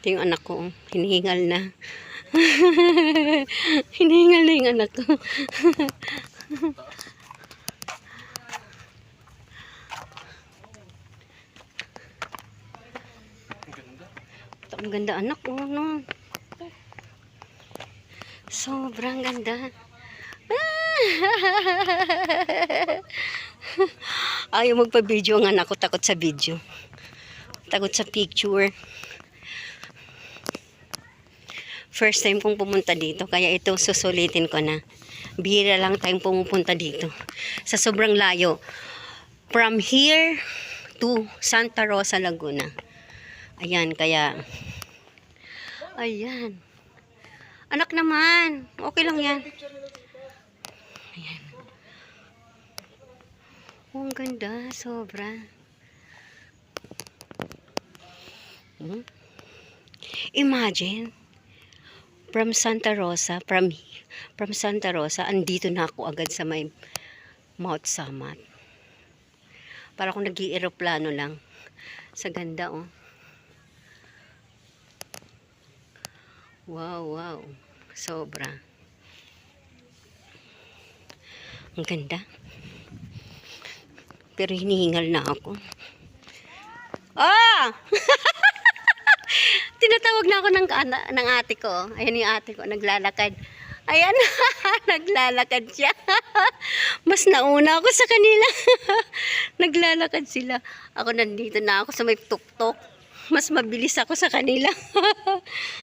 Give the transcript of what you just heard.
Ito yung anak ko. Hinihingal na. Hinihingal na yung anak ko. Ito, ang ganda anak ko. No? Sobrang ganda. Ayaw magpa-video ang anak ko. Takot sa video. Takot sa picture. First time kong pumunta dito. Kaya ito susulitin ko na. Bihira lang tayong pumupunta dito. Sa sobrang layo. From here to Santa Rosa, Laguna. Ayan, kaya... Ayan. Anak naman. Okay lang yan. Ayan. Oh, ang ganda. Sobra. Imagine, from Santa Rosa, from Santa Rosa, andito na ako agad sa may Mount Samat. Para kung nag-i-aeroplano lang. Sa ganda, oh. Wow, wow. Sobra. Ang ganda. Pero hinihingal na ako. Ah! Tinatawag na ako ng ate ko. Ayan yung ate ko, naglalakad. Ayan, naglalakad siya. Mas nauna ako sa kanila. Naglalakad sila. Ako nandito na ako sa may tuktok. Mas mabilis ako sa kanila.